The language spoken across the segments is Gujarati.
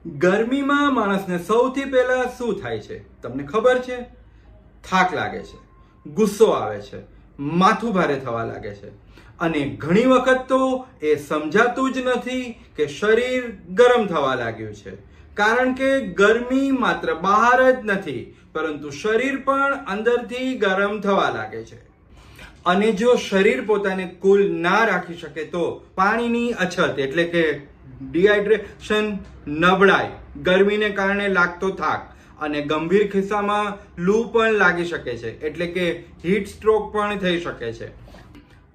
ગરમીમાં માણસને સૌથી પહેલા શું થાય છે તમને ખબર છે? થાક લાગે છે, ગુસ્સો આવે છે, માથું ભારે થવા લાગે છે અને ઘણી વખત તો એ સમજાતું જ નથી કે શરીર ગરમ થવા લાગ્યું છે. કારણ કે ગરમી માત્ર બહાર જ નથી પરંતુ શરીર પણ અંદરથી ગરમ થવા લાગે છે. અને જો શરીર પોતાને કુલ ના રાખી શકે તો પાણીની અછત એટલે કે ડિહાઇડ્રેશન, નબળાઈ, ગરમીને કારણે લાગતો થાક અને ગંભીર ખિસ્સામાં લૂ પણ લાગી શકે છે એટલે કે હીટ સ્ટ્રોક પણ થઈ શકે છે.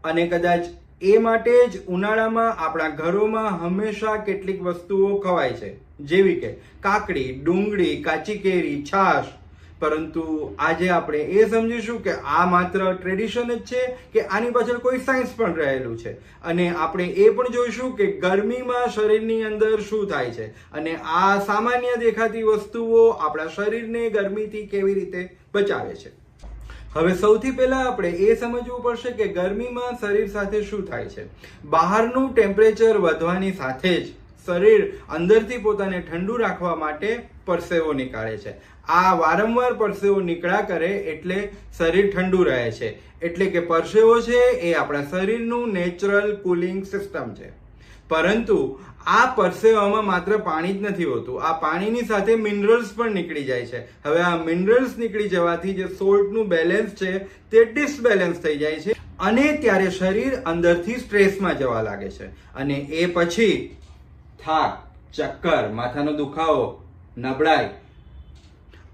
અને કદાચ એ માટે જ ઉનાળામાં આપણા ઘરોમાં હંમેશા કેટલીક વસ્તુઓ ખવાય છે, જેવી કે કાકડી, ડુંગળી, કાચી કેરી, છાશ. પરંતુ આજે આપણે એ સમજીશું કે આ માત્ર ટ્રેડિશન જ છે કે આની પાછળ કોઈ સાયન્સ પણ રહેલું છે. અને આપણે એ પણ જોઈશું કે ગરમીમાં શરીરની અંદર શું થાય છે અને આ સામાન્ય દેખાતી વસ્તુઓ આપણા શરીરને ગરમીથી કેવી રીતે બચાવે છે. હવે સૌથી પહેલા આપણે એ સમજવું પડશે કે ગરમીમાં શરીર સાથે શું થાય છે. બહારનું ટેમ્પરેચર વધવાની સાથે જ શરીર અંદરથી પોતાને ઠંડુ રાખવા માટે પરસેવો નીકાળે છે. આ વારંવાર પરસેવો નીકળ્યા કરે એટલે શરીર ઠંડુ રહે છે. એટલે કે પરસેવો છે એ આપણા શરીરનું નેચરલ કુલિંગ સિસ્ટમ છે. પરંતુ આ પરસેવામાં માત્ર પાણી જ નથી હોતું, આ પાણીની સાથે મિનરલ્સ પણ નીકળી જાય છે. હવે આ મિનરલ્સ નીકળી જવાથી જે સોલ્ટનું બેલેન્સ છે તે ડિસબેલેન્સ થઈ જાય છે અને ત્યારે શરીર અંદરથી સ્ટ્રેસમાં જવા લાગે છે. અને એ પછી થાક, ચક્કર, માથાનો દુખાવો, નબળાઈ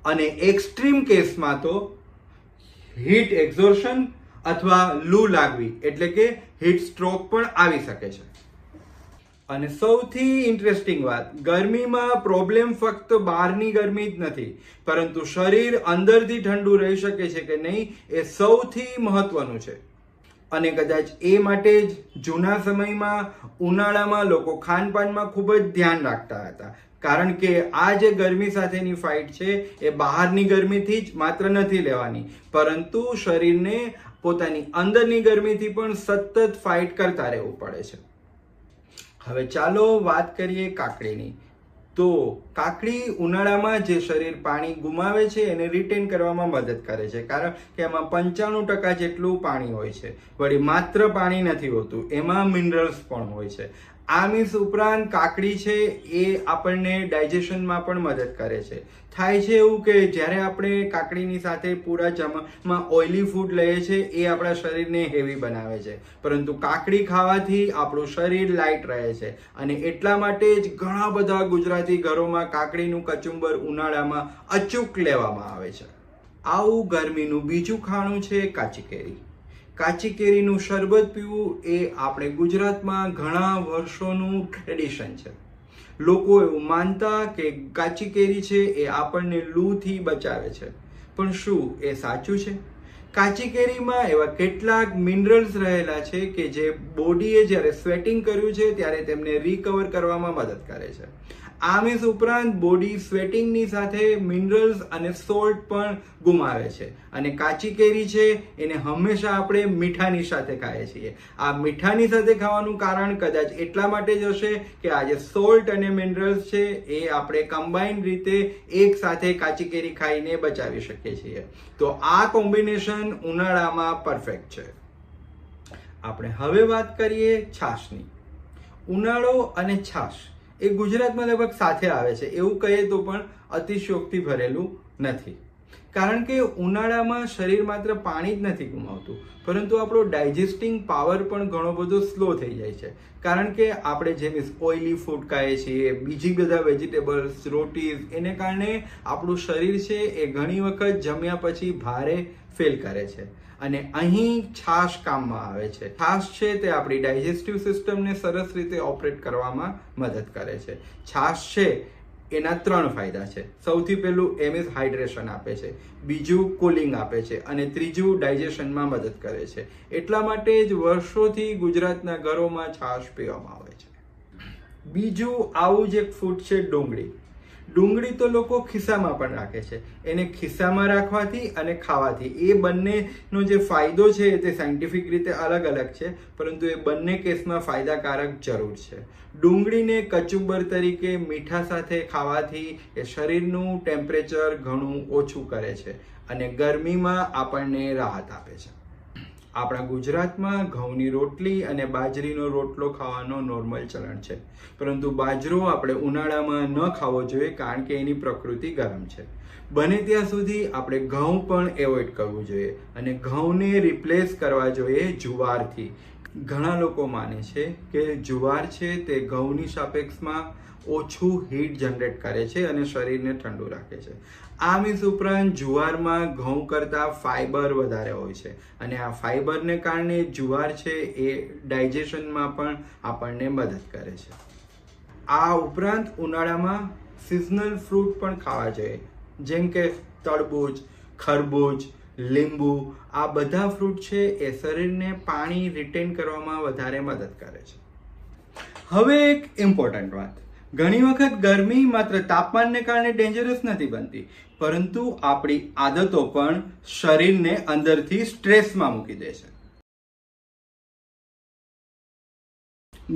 અને એક્સ્ટ્રીમ કેસમાં તો હીટ એક્ઝોર્શન અથવા લૂ લાગવી એટલે કે હીટ સ્ટ્રોક પણ આવી શકે છે. અને સૌથી ઇન્ટરેસ્ટિંગ વાત, ગરમીમાં પ્રોબ્લેમ ફક્ત બહારની ગરમી જ નથી પરંતુ શરીર અંદરથી ઠંડુ રહી શકે છે કે નહીં એ સૌથી મહત્વનું છે. અને કદાચ એ માટે જ જૂના સમયમાં ઉનાળામાં લોકો ખાનપાનમાં ખૂબ જ ધ્યાન રાખતા હતા. કારણ કે આ જે ગરમી સાથેની ફાઇટ છે એ બહારની ગરમીથી જ માત્ર નથી લેવાની પરંતુ શરીરને પોતાની અંદરની ગરમીથી પણ સતત ફાઇટ કરતા રહેવું પડે છે. હવે ચાલો વાત કરીએ કાકડીની. તો કાકડી ઉનાળામાં જે શરીર પાણી ગુમાવે છે એને રિટેન કરવામાં મદદ કરે છે. કારણ કે એમાં 95% જેટલું પાણી હોય છે. વળી માત્ર પાણી નથી હોતું, એમાં મિનરલ્સ પણ હોય છે. આ મીન્સ ઉપરાંત કાકડી છે એ આપણને ડાયજેશનમાં પણ મદદ કરે છે. થાય છે એવું કે જ્યારે આપણે કાકડીની સાથે પૂરા જમવામાં ઓઇલી ફૂડ લઈએ છીએ એ આપણા શરીરને હેવી બનાવે છે. પરંતુ કાકડી ખાવાથી આપણું શરીર લાઇટ રહે છે અને એટલા માટે જ ઘણા બધા ગુજરાતી ઘરોમાં કાકડીનું કચુંબર ઉનાળામાં અચૂક લેવામાં આવે છે. આવું ગરમીનું બીજું ખાણું છે કાચી કેરી. કાચી કેરીનું શરબત પીવું એ આપણે ગુજરાતમાં ઘણા વર્ષોનું ટ્રેડિશન છે. લોકો એવું માનતા કે કાચી કેરી છે એ આપણને લૂથી બચાવે છે. પણ શું એ સાચું છે? કાચી કેરીમાં એવા કેટલાક મિનરલ્સ રહેલા છે કે જે બોડીએ જ્યારે સ્વેટિંગ કર્યું છે ત્યારે તેમને રિકવર કરવામાં મદદ કરે છે. આ મીન્સ ઉપરાંત બોડી સ્વેટિંગની સાથે મિનરલ્સ અને સોલ્ટ પણ ગુમાવે છે. અને કાચી કેરી છે એને હંમેશા આપણે મીઠાની સાથે ખાઈએ છીએ. આ મીઠાની સાથે ખાવાનું કારણ કદાચ એટલા માટે જ હશે કે આ જે સોલ્ટ અને મિનરલ્સ છે એ આપણે કમ્બાઇન્ડ રીતે એક સાથે કાચી કેરી ખાઈને બચાવી શકીએ છીએ. તો આ કોમ્બિનેશન ઉનાળામાં પરફેક્ટ છે. આપણે હવે વાત કરીએ છાશની. ઉનાળો અને છાશ એ ગુજરાતમાં લગભગ સાથે આવે છે એવું કહીએ તો પણ અતિશયોક્તિ ભરેલું નથી. કારણ કે ઉનાળામાં શરીર માત્ર પાણી જ નથી ગુમાવતું પરંતુ આપણો ડાયજેસ્ટિંગ પાવર પણ ઘણો બધો સ્લો થઈ જાય છે. કારણ કે આપણે જેમ ઓઇલી ફૂડ ખાઈએ છીએ, બીજી બધા વેજીટેબલ્સ, રોટીઝ, એને કારણે આપણું શરીર છે એ ઘણી વખત જમ્યા પછી ભારે ફીલ કરે છે. અને અહીં છાશ કામમાં આવે છે. છાશ છે તે આપણી ડાયજેસ્ટિવ સિસ્ટમને સરસ રીતે ઓપરેટ કરવામાં મદદ કરે છે. છાશ છે એના 3 ફાયદા છે. સૌથી પહેલું એમ ઇઝ હાઇડ્રેશન આપે છે, બીજું કુલિંગ આપે છે અને ત્રીજું ડાયજેશનમાં મદદ કરે છે. એટલા માટે જ વર્ષોથી ગુજરાતના ઘરોમાં છાશ પીવામાં આવે છે. બીજું આવું જ એક ફૂડ છે ડુંગળી. ડુંગળી તો લોકો ખિસ્સામાં પણ રાખે છે. એને ખિસ્સામાં રાખવાથી અને ખાવાથી એ બંનેનો જે ફાયદો છે તે સાયન્ટિફિક રીતે અલગ અલગ છે, પરંતુ એ બંને કેસમાં ફાયદાકારક જરૂર છે. ડુંગળીને કચુંબર તરીકે મીઠા સાથે ખાવાથી એ શરીરનું ટેમ્પરેચર ઘણું ઓછું કરે છે અને ગરમીમાં આપણને રાહત આપે છે. આપણા ગુજરાતમાં ઘઉંની રોટલી અને બાજરીનો રોટલો ખાવાનો નોર્મલ ચલણ છે, પરંતુ બાજરો આપણે ઉનાળામાં ન ખાવો જોઈએ કારણ કે એની પ્રકૃતિ ગરમ છે. બને ત્યાં સુધી આપણે ઘઉં પણ એવોઇડ કરવું જોઈએ અને ઘઉંને રિપ્લેસ કરવા જોઈએ જુવારથી. ઘણા લોકો માને છે કે જુવાર છે તે ઘઉંની સાપેક્ષમાં ઓછું હીટ જનરેટ કરે છે અને શરીરને ઠંડુ રાખે છે. આ મીન્સ ઉપરાંત જુવારમાં ઘઉં કરતાં ફાઈબર વધારે હોય છે અને આ ફાઈબરને કારણે જુવાર છે એ ડાયજેશનમાં પણ આપણને મદદ કરે છે. આ ઉપરાંત ઉનાળામાં સિઝનલ ફ્રૂટ પણ ખાવા જોઈએ, જેમ કે તરબૂચ, ખરબૂચ, લીંબુ. આ બધા ફ્રૂટ છે એ શરીરને પાણી રિટેન કરવામાં વધારે મદદ કરે છે. હવે એક ઇમ્પોર્ટન્ટ વાત, ઘણી વખત ગરમી માત્ર તાપમાનને કારણે ડેન્જરસ નથી બનતી, પરંતુ આપણી આદતો પણ શરીરને અંદરથી સ્ટ્રેસમાં મૂકી દે છે.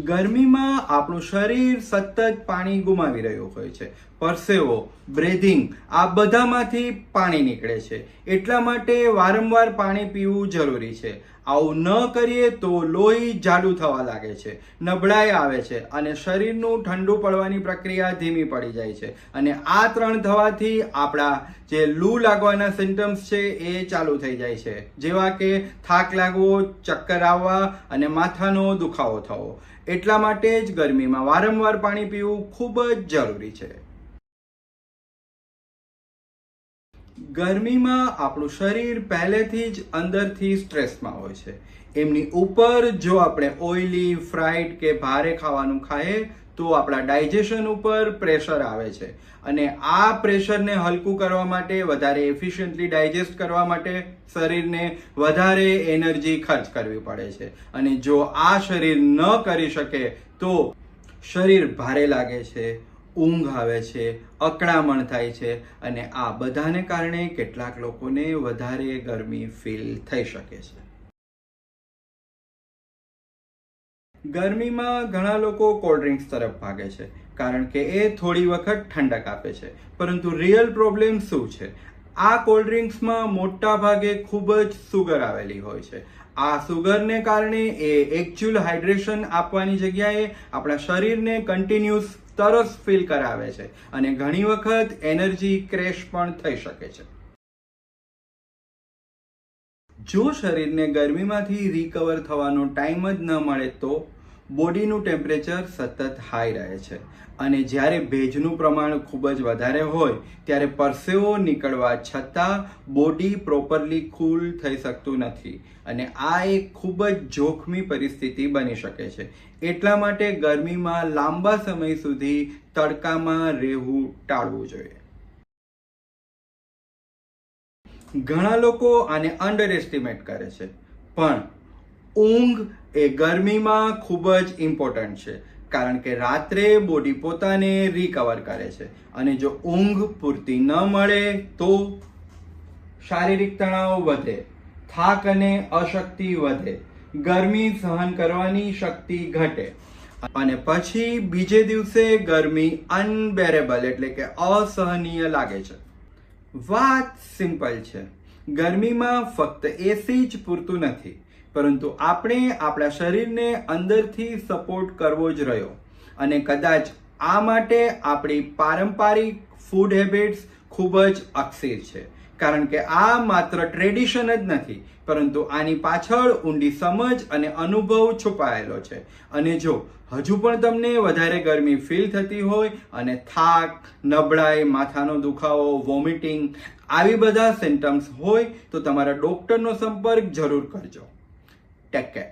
ગરમીમાં આપણું શરીર સતત પાણી ગુમાવી રહ્યું હોય છે. પરસેવો, બ્રેધિંગ, આ બધામાંથી પાણી નીકળે છે. એટલા માટે વારંવાર પાણી પીવું જરૂરી છે. આવું ન કરીએ તો લોહી જાડું થવા લાગે છે, નબળાઈ આવે છે અને શરીરનું ઠંડુ પડવાની પ્રક્રિયા ધીમી પડી જાય છે. અને આ ત્રણ થવાથી આપણા જે લૂ લાગવાના સિમ્ટમ્સ છે એ ચાલુ થઈ જાય છે, જેવા કે થાક લાગવો, ચક્કર આવવા અને માથાનો દુખાવો થવો. એટલા માટે જ ગરમીમાં વારંવાર પાણી પીવું ખૂબ જ જરૂરી છે. ગરમીમાં આપણું શરીર પહેલેથી જ અંદરથી સ્ટ્રેસમાં હોય છે. એમની ઉપર જો આપણે ઓઇલી, ફ્રાઈડ કે ભારે ખાવાનું ખાઈએ તો આપણા ડાયજેશન ઉપર પ્રેશર આવે છે અને આ પ્રેશરને હલકું કરવા માટે, વધારે એફિશિયન્ટલી ડાયજેસ્ટ કરવા માટે શરીરને વધારે એનર્જી ખર્ચ કરવી પડે છે. અને જો આ શરીર ન કરી શકે તો શરીર ભારે લાગે છે, ઊંઘ આવે છે, અકળામણ થાય છે અને આ બધાને કારણે કેટલાક લોકોને વધારે ગરમી ફીલ થઈ શકે છે. ગરમીમાં ઘણા લોકો કોલ્ડ ડ્રિંક્સ તરફ ભાગે છે કારણ કે એ થોડી વખત ઠંડક આપે છે, પરંતુ રિયલ પ્રોબ્લેમ શું છે? આ કોલ્ડ ડ્રિંક્સમાં મોટા ભાગે ખૂબ જ સુગર આવેલી હોય છે. આ સુગરને કારણે એ એકચ્યુઅલ હાઇડ્રેશન આપવાની જગ્યાએ આપણા શરીરને કન્ટિન્યુઅસ તરસ ફીલ કરાવે છે અને ઘણી વખત એનર્જી ક્રેશ પણ થઈ શકે છે. જો શરીરને ગરમીમાંથી રિકવર થવાનો ટાઈમ જ ન મળે તો બોડીનું ટેમ્પરેચર સતત હાઈ રહે છે અને જ્યારે ભેજનું પ્રમાણ ખૂબ જ વધારે હોય ત્યારે પરસેવો નીકળવા છતાં બોડી પ્રોપરલી કૂલ થઈ શકતું નથી અને આ એક ખૂબ જ જોખમી પરિસ્થિતિ બની શકે છે. એટલા માટે ગરમીમાં લાંબા સમય સુધી તડકામાં રહેવું ટાળવું જોઈએ. ઘણા લોકો આને અંડર એસ્ટિમેટ કરે છે, પણ ઊંઘ એ ગરમીમાં ખૂબ જ ઇમ્પોર્ટન્ટ છે કારણ કે રાત્રે બોડી પોતાને રિકવર કરે છે અને જો ઊંઘ પૂરતી ન મળે તો શારીરિક તણાવ વધે, થાક અને અશક્તિ વધે, ગરમી સહન કરવાની શક્તિ ઘટે અને પછી બીજે દિવસે ગરમી અનબેરેબલ એટલે કે અસહનીય લાગે છે. વાત સિમ્પલ છે, ગરમીમાં ફક્ત એસી જ પૂરતું નથી, પરંતુ આપણે આપણા શરીરને અંદરથી સપોર્ટ કરવો જ રહ્યો અને કદાચ આ માટે આપણી પારંપરિક ફૂડ હેબિટ્સ ખૂબ જ અક્ષીર છે કારણ કે આ માત્ર ટ્રેડિશન જ નથી, પરંતુ આની પાછળ ઊંડી સમજ અને અનુભવ છુપાયેલો છે. અને જો હજુ પણ તમને વધારે ગરમી ફીલ થતી હોય અને થાક, નબળાઈ, માથાનો દુખાવો, વોમિટિંગ આવી બધા સિમ્ટમ્સ હોય તો તમારા ડોક્ટરનો સંપર્ક જરૂર કરજો. Take care.